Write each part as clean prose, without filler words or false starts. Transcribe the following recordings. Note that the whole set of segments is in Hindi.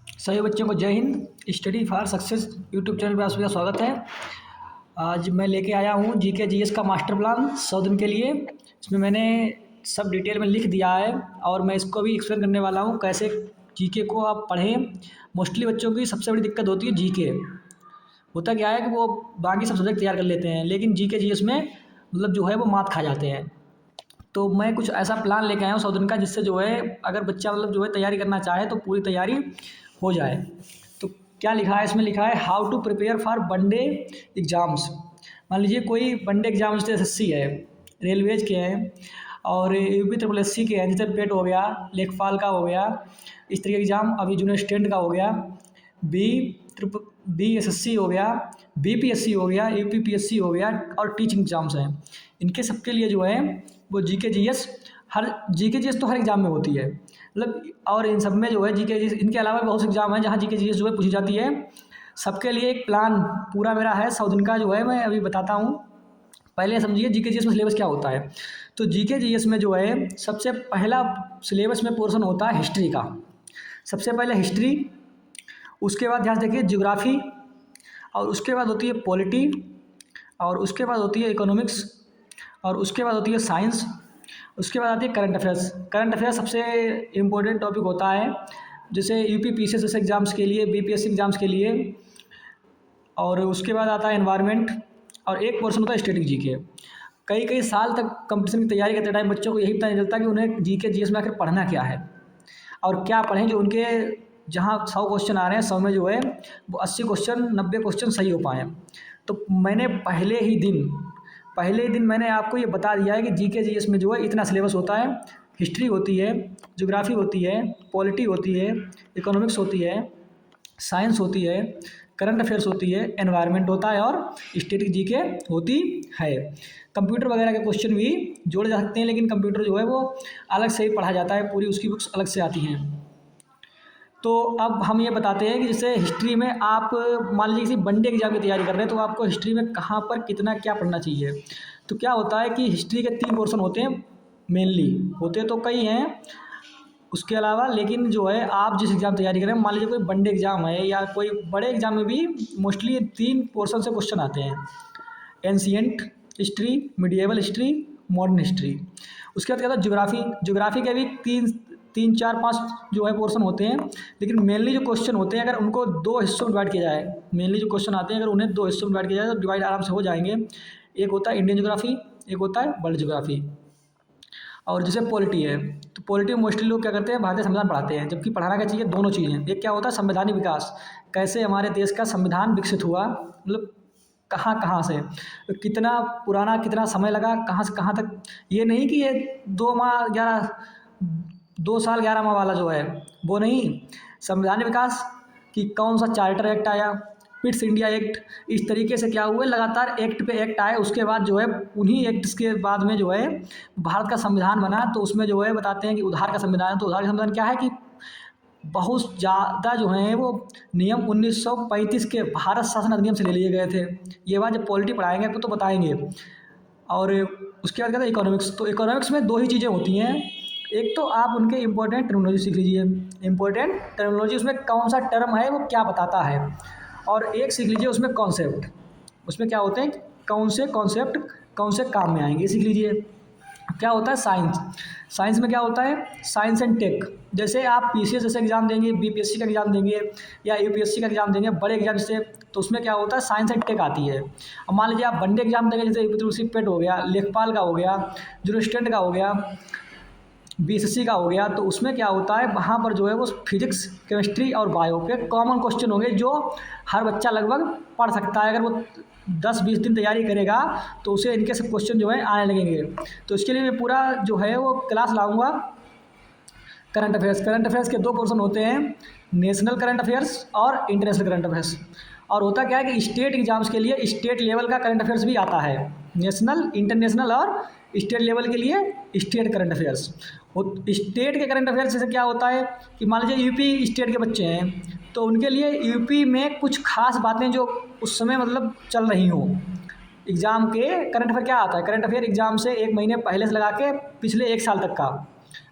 सभी बच्चों को जय Hind. Study for success YouTube channel पर आप सभी का स्वागत है। आज मैं लेके आया हूँ जीके जीएस का मास्टर प्लान 100 दिन के लिए। इसमें मैंने सब डिटेल में लिख दिया है और मैं इसको भी एक्सप्लेन करने वाला हूँ कैसे जीके को आप पढ़ें। मोस्टली बच्चों की सबसे बड़ी दिक्कत होती है जीके। होता क्या है कि वो बाकी सब सब्जेक्ट तैयार कर लेते हैं लेकिन जीके जीएस में मतलब जो है वो मात खा जाते हैं। तो मैं कुछ ऐसा प्लान लेके आया हूँ 100 दिन का, जिससे जो है अगर बच्चा मतलब जो है तैयारी करना चाहे तो पूरी तैयारी हो जाए। तो क्या लिखा है इसमें? लिखा है how to prepare for one day exams. मान लीजिए कोई वनडे एग्ज़ाम जैसे एसएससी है, रेलवेज के हैं और यूपी ट्रिपल एससी के हैं, जैसे पेट हो गया, लेखपाल का हो गया, इस तरीके एग्ज़ाम अभी जूनियर स्टूडेंट का हो गया, बी ट्रिप बी एसएससी हो गया, बीपीएससी हो गया, यूपीपीएससी हो गया और टीचिंग एग्ज़ाम्स हैं। इनके सबके लिए जो है वो जीके जीएस जीके जीएस तो हर एग्ज़ाम में होती है मतलब। और इन सब में जो है जीके जीएस, इनके अलावा बहुत से एग्ज़ाम हैं जहाँ जीके जीएस जो है पूछी जाती है। सबके लिए एक प्लान पूरा मेरा है 100 दिन का, जो है मैं अभी बताता हूँ। पहले समझिए जीके जीएस में सिलेबस क्या होता है। तो जीके जीएस में जो है सबसे पहला सिलेबस में पोर्शन होता है हिस्ट्री का। सबसे पहले हिस्ट्री, उसके बाद ध्यान से देखिए ज्योग्राफी, और उसके बाद होती है पॉलिटी, और उसके बाद होती है इकोनॉमिक्स, और उसके बाद होती है साइंस, उसके बाद आती है करंट अफेयर्स। करंट अफेयर्स सबसे इम्पोर्टेंट टॉपिक होता है, जैसे यूपी पीसीएस जैसे एग्ज़ाम्स के लिए, बीपीएससी एग्ज़ाम्स के लिए। और उसके बाद आता है एनवायरनमेंट, और एक पोर्शन होता है स्टैटिक जीके। कई कई साल तक कंपटीशन की तैयारी करते टाइम बच्चों को यही पता नहीं चलता कि उन्हें जीके जीएस में आखिर पढ़ना क्या है और क्या पढ़ें जो उनके जहाँ 100 क्वेश्चन आ रहे हैं 100 में जो है वो 80 क्वेश्चन 90 क्वेश्चन सही हो पाएँ। तो मैंने पहले ही दिन मैंने आपको ये बता दिया है कि जीके जीएस में जो है इतना सिलेबस होता है। हिस्ट्री होती है, ज्योग्राफी होती है, पॉलिटी होती है, इकोनॉमिक्स होती है, साइंस होती है, करंट अफेयर्स होती है, एनवायरनमेंट होता है और स्टैटिक जीके होती है। कंप्यूटर वगैरह के क्वेश्चन भी जोड़े जा सकते हैं, लेकिन कंप्यूटर जो है वो अलग से ही पढ़ा जाता है, पूरी उसकी बुक्स अलग से आती हैं। तो अब हम ये बताते हैं कि जैसे हिस्ट्री में आप मान लीजिए किसी वनडे एग्जाम की तैयारी कर रहे हैं, तो आपको हिस्ट्री में कहाँ पर कितना क्या पढ़ना चाहिए। तो क्या होता है कि हिस्ट्री के 3 पोर्शन होते हैं, मेनली होते तो कई हैं उसके अलावा, लेकिन जो है आप जिस एग्ज़ाम तैयारी करें, मान लीजिए कोई वनडे एग्ज़ाम है या कोई बड़े एग्ज़ाम में भी मोस्टली 3 पोर्शन से क्वेश्चन आते हैं, ancient history, medieval history, modern history. उसके बाद क्या होता है ज्योग्राफी के भी तीन चार पाँच जो है पोर्शन होते हैं, लेकिन मेनली जो क्वेश्चन होते हैं अगर उनको 2 हिस्सों में डिवाइड किया जाए, मेनली जो क्वेश्चन आते हैं अगर उन्हें 2 हिस्सों में डिवाइड किया जाए तो डिवाइड आराम से हो जाएंगे। एक होता है इंडियन ज्योग्राफी, एक होता है वर्ल्ड ज्योग्राफी। और जैसे पॉलिटी है, तो पॉलिटी में मोस्टली लोग क्या करते हैं, भारतीय संविधान पढ़ाते हैं, जबकि पढ़ाना क्या चाहिए दोनों चीज़ें। एक क्या होता है संवैधानिक विकास, कैसे हमारे देश का संविधान विकसित हुआ, मतलब कहाँ कहाँ से, कितना पुराना, कितना समय लगा, कहाँ से कहाँ तक। ये नहीं कि ये 2 साल 11 माह वाला जो है वो नहीं। संवैधानिक विकास कि कौन सा चार्टर एक्ट आया, पिट्स इंडिया एक्ट, इस तरीके से क्या हुए लगातार एक्ट पे एक्ट आए। उसके बाद जो है उन्हीं एक्ट्स के बाद में जो है भारत का संविधान बना। तो उसमें जो है बताते हैं कि उधार का संविधान है। तो उधार का संविधान क्या है कि बहुत ज़्यादा जो हैं वो नियम 1935 के भारत शासन अधिनियम से ले लिए गए थे। ये बात जब पॉलिटी पढ़ाएंगे आपको तो बताएंगे। और उसके बाद क्या था इकोनॉमिक्स। तो इकोनॉमिक्स में 2 ही चीज़ें होती हैं, एक तो आप उनके इंपॉर्टेंट टर्मिनोलॉजी सीख लीजिए, इंपॉर्टेंट टर्मिनोलॉजी उसमें कौन सा टर्म है वो क्या बताता है, और एक सीख लीजिए उसमें कॉन्सेप्ट, उसमें क्या होते हैं कौन से कॉन्सेप्ट कौन से काम में आएंगे सीख लीजिए। क्या होता है साइंस, साइंस में क्या होता है साइंस एंड टेक। जैसे आप पीसीएस जैसे एग्जाम देंगे, बीपीएससी का एग्जाम देंगे या यूपीएससी का एग्जाम देंगे, बड़े एग्जाम से, तो उसमें क्या होता है साइंस एंड टेक आती है। अब मान लीजिए आप वनडे एग्जाम देंगे, जैसे यूपी पेट हो गया, लेखपाल का हो गया, जूनियर स्टूडेंट का हो गया, बीएससी का हो गया। तो उसमें क्या होता है वहाँ पर जो है वो फिजिक्स, केमिस्ट्री और बायो के कॉमन क्वेश्चन होंगे जो हर बच्चा लगभग पढ़ सकता है। अगर वो 10-20 दिन तैयारी करेगा तो उसे इनके सब क्वेश्चन जो है आने लगेंगे। तो इसके लिए मैं पूरा जो है वो क्लास लाऊंगा। करंट अफेयर्स के 2 पोर्शन होते हैं, नेशनल करंट अफेयर्स और इंटरनेशनल करंट अफेयर्स। और होता क्या है कि स्टेट एग्जाम्स के लिए स्टेट लेवल का करंट अफेयर्स भी आता है, नेशनल, इंटरनेशनल और स्टेट लेवल के लिए स्टेट करंट अफेयर्स। स्टेट के करंट अफेयर्स जैसे क्या होता है कि मान लीजिए यूपी स्टेट के बच्चे हैं, तो उनके लिए यूपी में कुछ खास बातें जो उस समय मतलब चल रही हों, एग्ज़ाम के करंट अफेयर क्या आता है, करंट अफेयर एग्ज़ाम से 1 महीने पहले से लगा के पिछले 1 साल तक का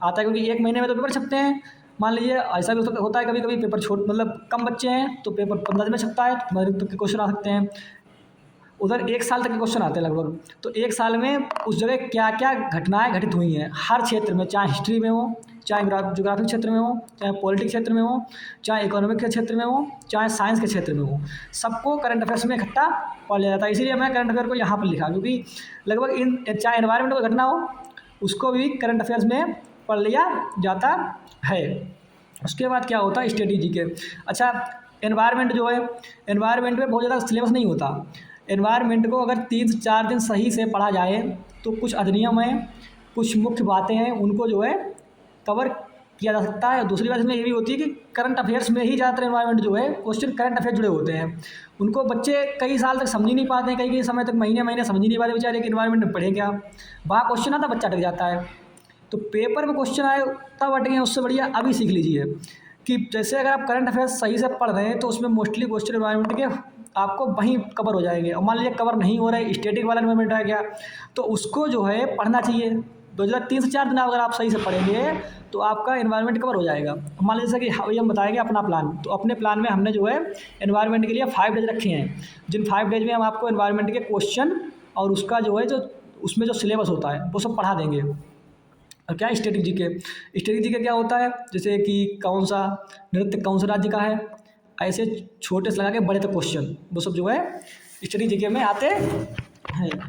आता है, क्योंकि 1 महीने में तो पेपर छपते हैं। मान लीजिए ऐसा भी होता है कभी कभी पेपर मतलब कम बच्चे हैं तो पेपर 15 दिन में छपता है, 15 दिन तक के क्वेश्चन आ सकते हैं। उधर 1 साल तक के क्वेश्चन आते हैं लगभग। तो 1 साल में उस जगह क्या क्या घटनाएं घटित हुई हैं हर क्षेत्र में, चाहे हिस्ट्री में हो, चाहे जोग्राफिक क्षेत्र में हो, चाहे पॉलिटिक्स क्षेत्र में हो, चाहे इकोनॉमिक के क्षेत्र में हो, चाहे साइंस के क्षेत्र में हो, सबको करंट अफेयर्स में इकट्ठा पढ़ लिया जाता है। इसीलिए मैं करंट अफेयर को यहाँ पर लिखा, क्योंकि लगभग इन चाहे एनवायरमेंट को घटना हो उसको भी करंट अफेयर्स में पढ़ लिया जाता है। उसके बाद क्या होता है स्ट्रेटेजी के। अच्छा, एनवायरनमेंट जो है, एनवायरनमेंट में बहुत ज़्यादा सिलेबस नहीं होता। एनवायरनमेंट को अगर 3 से 4 दिन सही से पढ़ा जाए तो कुछ अधिनियम हैं, कुछ मुख्य बातें हैं, उनको जो है कवर किया जा सकता है। दूसरी बात इसमें ये भी होती है कि करंट अफेयर्स में ही ज़्यादातर एनवायरनमेंट जो है क्वेश्चन करंट अफेयर जुड़े होते हैं। उनको बच्चे कई साल तक समझ ही नहीं पाते हैं, कई कई समय तक महीने महीने समझ ही नहीं पाते बेचारे कि एनवायरनमेंट में पढ़े क्या। वहाँ क्वेश्चन आता बच्चा अटक जाता है। तो पेपर में क्वेश्चन आए तब अटके, उससे बढ़िया अभी सीख लीजिए कि जैसे अगर आप करंट अफेयर्स सही से पढ़ रहे हैं तो उसमें मोस्टली क्वेश्चन एनवायरनमेंट के आपको वहीं कवर हो जाएंगे। और मान लीजिए कवर नहीं हो रहा है, स्टैटिक वाला एनवायरनमेंट है क्या, तो उसको जो है पढ़ना चाहिए। 3 से 4 दिन अगर आप सही से पढ़ेंगे तो आपका एनवायरनमेंट कवर हो जाएगा। मान लीजिए जैसा कि हम बताएंगे अपना प्लान, तो अपने प्लान में हमने जो है एनवायरनमेंट के लिए 5 डेज रखे हैं, जिन 5 डेज में हम आपको एनवायरनमेंट के क्वेश्चन और उसका जो है जो उसमें जो सिलेबस होता है वो सब पढ़ा देंगे। और क्या स्ट्रेटेजी के क्या होता है, जैसे कि कौन सा नृत्य कौन सा राज्य का है, ऐसे छोटे से लगा के बड़े तक क्वेश्चन वो सब जो है स्ट्रेटेजी के में आते हैं।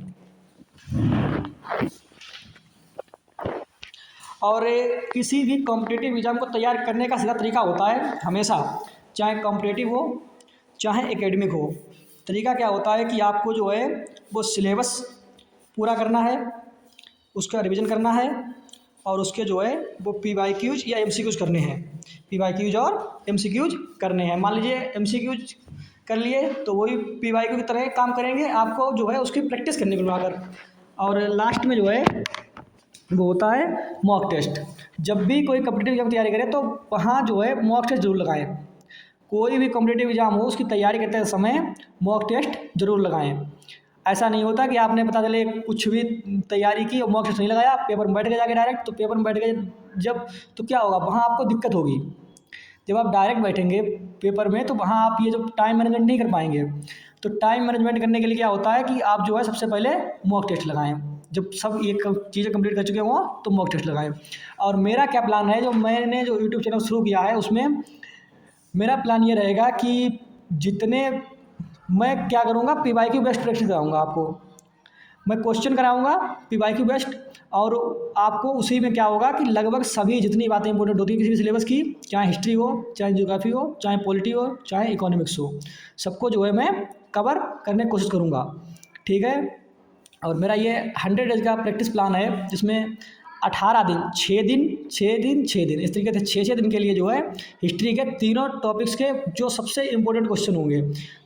और किसी भी कॉम्पिटिटिव एग्जाम को तैयार करने का सीधा तरीका होता है हमेशा, चाहे कॉम्पिटिटिव हो चाहे एकेडमिक हो। तरीका क्या होता है कि आपको जो है वो सिलेबस पूरा करना है, उसका रिवीजन करना है, और उसके जो है वो PYQs या MCQs करने हैं। PYQs और MCQs करने हैं। मान लीजिए MCQs कर लिए तो वही PYQ की तरह काम करेंगे, आपको जो है उसकी प्रैक्टिस करने को मिलाकर। और लास्ट में जो है वो होता है मॉक टेस्ट। जब भी कोई कॉम्पिटिटिव एग्जाम तैयारी करें तो वहाँ जो है मॉक टेस्ट जरूर लगाएं। कोई भी कॉम्पिटिटिव एग्जाम हो उसकी तैयारी करते समय मॉक टेस्ट जरूर लगाएं। ऐसा नहीं होता कि आपने पता चले कुछ भी तैयारी की और मॉक टेस्ट नहीं लगाया, पेपर में बैठ गए जाके डायरेक्ट, तो पेपर में बैठ गए जब तो क्या होगा, वहाँ आपको दिक्कत होगी। जब आप डायरेक्ट बैठेंगे पेपर में तो वहाँ आप ये जो टाइम मैनेजमेंट नहीं कर पाएंगे। तो टाइम मैनेजमेंट करने के लिए क्या होता है कि आप जो है सबसे पहले मॉक टेस्ट लगाएं। जब सब ये चीज़ें कंप्लीट कर चुके हों तो मॉक टेस्ट लगाएं। और मेरा क्या प्लान है, जो मैंने जो यूट्यूब चैनल शुरू किया है उसमें मेरा प्लान ये रहेगा कि जितने मैं क्या करूँगा, PYQ बेस्ट प्रैक्टिस कराऊँगा आपको। मैं क्वेश्चन कराऊँगा PYQ बेस्ट, और आपको उसी में क्या होगा कि लगभग सभी जितनी बातें इंपॉर्टेंट होती हैं किसी भी सिलेबस की, चाहे हिस्ट्री हो, चाहे ज्योग्राफी हो, चाहे पॉलिटी हो, चाहे इकोनॉमिक्स हो, सबको जो है मैं कवर करने की कोशिश करूँगा। ठीक है। और मेरा ये 100 डेज का प्रैक्टिस प्लान है, जिसमें 18 दिन 6 दिन 6 दिन 6 दिन इस तरीके से 6 दिन के लिए जो है हिस्ट्री के तीनों टॉपिक्स के जो सबसे इंपॉर्टेंट क्वेश्चन होंगे,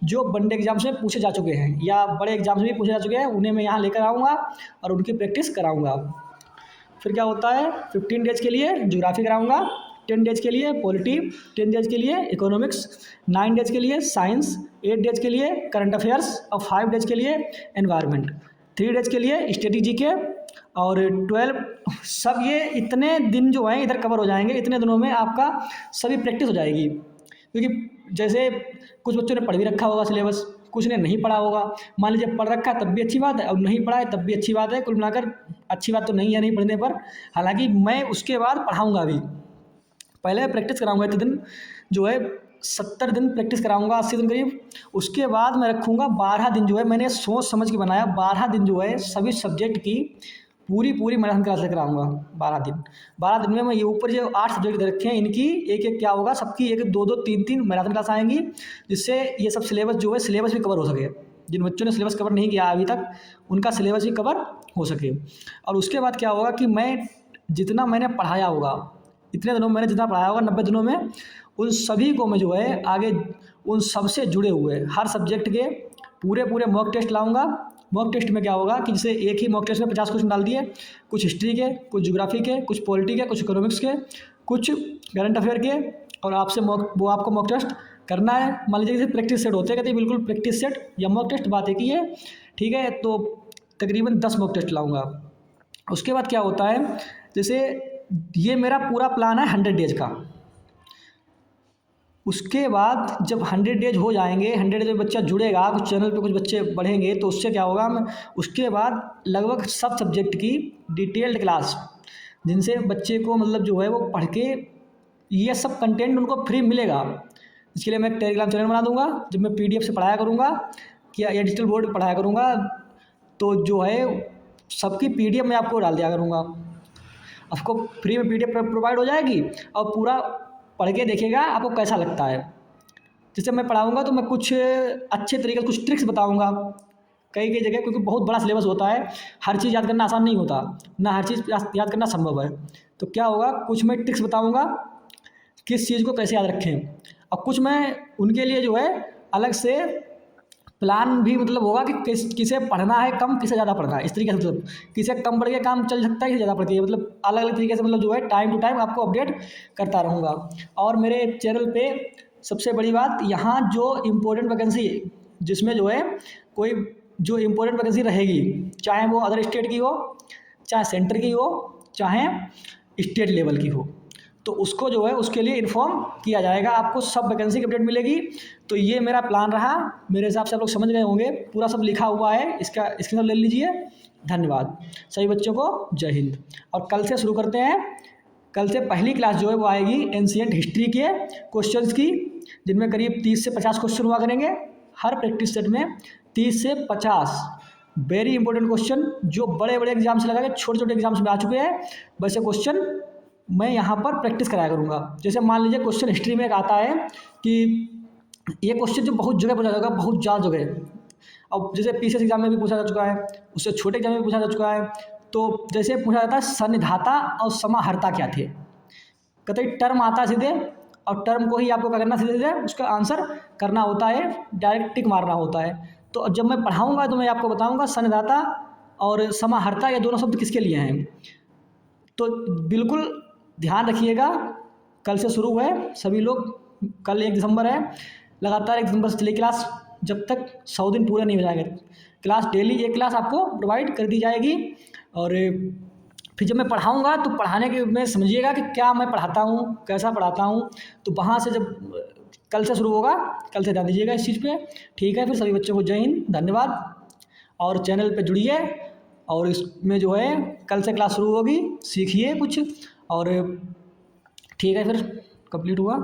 जो वनडे एग्जाम्स में पूछे जा चुके हैं या बड़े एग्जाम्स में भी पूछे जा चुके हैं, उन्हें मैं यहाँ लेकर आऊँगा और उनकी प्रैक्टिस कराऊँगा। फिर क्या होता है 15 डेज के लिए ज्योग्राफी कराऊँगा, 10 डेज के लिए पॉलिटी, 10 डेज के लिए इकोनॉमिक्स, 9 डेज के लिए साइंस, 8 डेज के लिए करंट अफेयर्स और 5 डेज के लिए एनवायरनमेंट, 3 डेज के लिए स्ट्रेटेजी के, और 12 सब ये इतने दिन जो हैं इधर कवर हो जाएंगे। इतने दिनों में आपका सभी प्रैक्टिस हो जाएगी। क्योंकि जैसे कुछ बच्चों ने पढ़ भी रखा होगा सिलेबस, कुछ ने नहीं पढ़ा होगा। मान लीजिए पढ़ रखा है तब भी अच्छी बात है, और नहीं पढ़ा है तब भी अच्छी बात है। कुल मिलाकर अच्छी बात तो नहीं है नहीं पढ़ने पर। हालांकि मैं उसके बाद पढ़ाऊँगा भी, पहले प्रैक्टिस कराऊँगा इतने दिन, जो है 70 दिन प्रैक्टिस कराऊंगा, 80 दिन करीब। उसके बाद मैं रखूँगा 12 दिन, जो है मैंने सोच समझ के बनाया, 12 दिन जो है सभी सब्जेक्ट की पूरी मैराथन क्लास लेकर आऊँगा। 12 दिन में मैं ये ऊपर जो 8 सब्जेक्ट दे रखे हैं इनकी एक एक क्या होगा, सबकी एक 2-2 3-3 मैराथन क्लास आएंगी, जिससे ये सब सिलेबस जो है सिलेबस भी कवर हो सके। जिन बच्चों ने सिलेबस कवर नहीं किया अभी तक उनका सिलेबस भी कवर हो सके। और उसके बाद क्या होगा कि मैं जितना मैंने पढ़ाया होगा, इतने दिनों में मैंने जितना पढ़ाया होगा 90 दिनों में, उन सभी को मैं जो है आगे उन सबसे जुड़े हुए हर सब्जेक्ट के पूरे मॉक टेस्ट लाऊंगा। मॉक टेस्ट में क्या होगा कि जैसे एक ही मॉक टेस्ट में 50 क्वेश्चन डाल दिए, कुछ हिस्ट्री के, कुछ ज्योग्राफी के, कुछ पॉलिटी के, कुछ इकोनॉमिक्स के, कुछ करंट अफेयर के, और आपसे वो आपको मॉक टेस्ट करना है। मान लीजिए जैसे प्रैक्टिस सेट होते हैं, कहते हैं बिल्कुल प्रैक्टिस सेट या मॉक टेस्ट बात एक ही है। ठीक है, तो तकरीबन 10 मॉक टेस्ट लाऊंगा। उसके बाद क्या होता है, जैसे ये मेरा पूरा प्लान है 100 डेज का। उसके बाद जब 100 डेज हो जाएंगे, 100 डेज में बच्चा जुड़ेगा, कुछ चैनल पे कुछ बच्चे बढ़ेंगे, तो उससे क्या होगा, हम उसके बाद लगभग सब सब्जेक्ट की डिटेल्ड क्लास, जिनसे बच्चे को मतलब जो है वो पढ़ के ये सब कंटेंट उनको फ्री मिलेगा। इसके लिए मैं एक टेलीग्राम चैनल बना दूंगा, जब मैं पीडीएफ से पढ़ाया करूँगा या डिजिटल बोर्ड पढ़ाया करूँगा, तो जो है सबकी पीडीएफ मैं आपको डाल दिया करूँगा। आपको फ्री में पीडीएफ प्रोवाइड हो जाएगी और पूरा पढ़ के देखिएगा आपको कैसा लगता है। जैसे मैं पढ़ाऊँगा तो मैं कुछ अच्छे तरीके से कुछ ट्रिक्स बताऊँगा कई कई जगह, क्योंकि बहुत बड़ा सिलेबस होता है, हर चीज़ याद करना आसान नहीं होता, ना हर चीज़ याद करना संभव है। तो क्या होगा, कुछ मैं ट्रिक्स बताऊँगा किस चीज़ को कैसे याद रखें, और कुछ मैं उनके लिए जो है अलग से प्लान भी मतलब होगा कि किसे पढ़ना है कम, किसे ज़्यादा पढ़ना है। इस तरीके से मतलब किसे कम पढ़ के काम चल सकता है, किसे ज़्यादा पढ़ के, मतलब अलग अलग तरीके से मतलब जो है टाइम टू टाइम आपको अपडेट करता रहूँगा। और मेरे चैनल पे सबसे बड़ी बात, यहाँ जो इम्पोर्टेंट वैकेंसी जिसमें जो है कोई जो इम्पोर्टेंट वैकेंसी रहेगी, चाहे वो अदर स्टेट की हो, चाहे सेंटर की हो, चाहे स्टेट लेवल की हो, तो उसको जो है उसके लिए इन्फॉर्म किया जाएगा, आपको सब वैकेंसी की अपडेट मिलेगी। तो ये मेरा प्लान रहा, मेरे हिसाब से आप लोग समझ गए होंगे, पूरा सब लिखा हुआ है, इसका स्क्रीनशॉट ले लीजिए। धन्यवाद सभी बच्चों को, जय हिंद। और कल से शुरू करते हैं, कल से पहली क्लास जो है वो आएगी एंशिएंट हिस्ट्री के क्वेश्चंस की, जिनमें करीब 30 से 50 क्वेश्चन हुआ करेंगे हर प्रैक्टिस सेट में। 30 से 50 वेरी इंपॉर्टेंट क्वेश्चन, जो बड़े बड़े एग्जाम से लगा के छोटे छोटे एग्जाम्स में आ चुके हैं, वैसे क्वेश्चन मैं यहाँ पर प्रैक्टिस कराया करूँगा। जैसे मान लीजिए क्वेश्चन हिस्ट्री में एक आता है कि ये क्वेश्चन जो बहुत जगह पूछा जाएगा, बहुत ज़्यादा जगह, अब जैसे पीसीएस एग्जाम में भी पूछा जा चुका है, उससे छोटे एग्जाम में भी पूछा जा चुका है। तो जैसे पूछा जाता है सन्निधाता और समाहर्ता क्या थे, कतई टर्म आता है सीधे, और टर्म को ही आपको क्या करना, सीधे सीधे उसका आंसर करना होता है, डायरेक्ट टिक मारना होता है। तो जब मैं पढ़ाऊँगा तो मैं आपको बताऊँगा सन्निधाता और समाहर्ता ये दोनों शब्द किसके लिए हैं। तो बिल्कुल ध्यान रखिएगा, कल से शुरू है सभी लोग, कल 1 दिसंबर है, लगातार 1 दिसंबर से चली क्लास, जब तक 100 दिन पूरे नहीं हो जाएंगे। क्लास डेली एक क्लास आपको प्रोवाइड कर दी जाएगी। और फिर जब मैं पढ़ाऊँगा तो पढ़ाने के में समझिएगा कि क्या मैं पढ़ाता हूँ, कैसा पढ़ाता हूँ। तो वहाँ से जब कल से शुरू होगा, कल से ध्यान दीजिएगा इस चीज़ पे, ठीक है। फिर सभी बच्चों को जय हिंद, धन्यवाद। और चैनल पे जुड़िए, और इसमें जो है कल से क्लास शुरू होगी, सीखिए कुछ, और ठीक है, फिर कंप्लीट हुआ।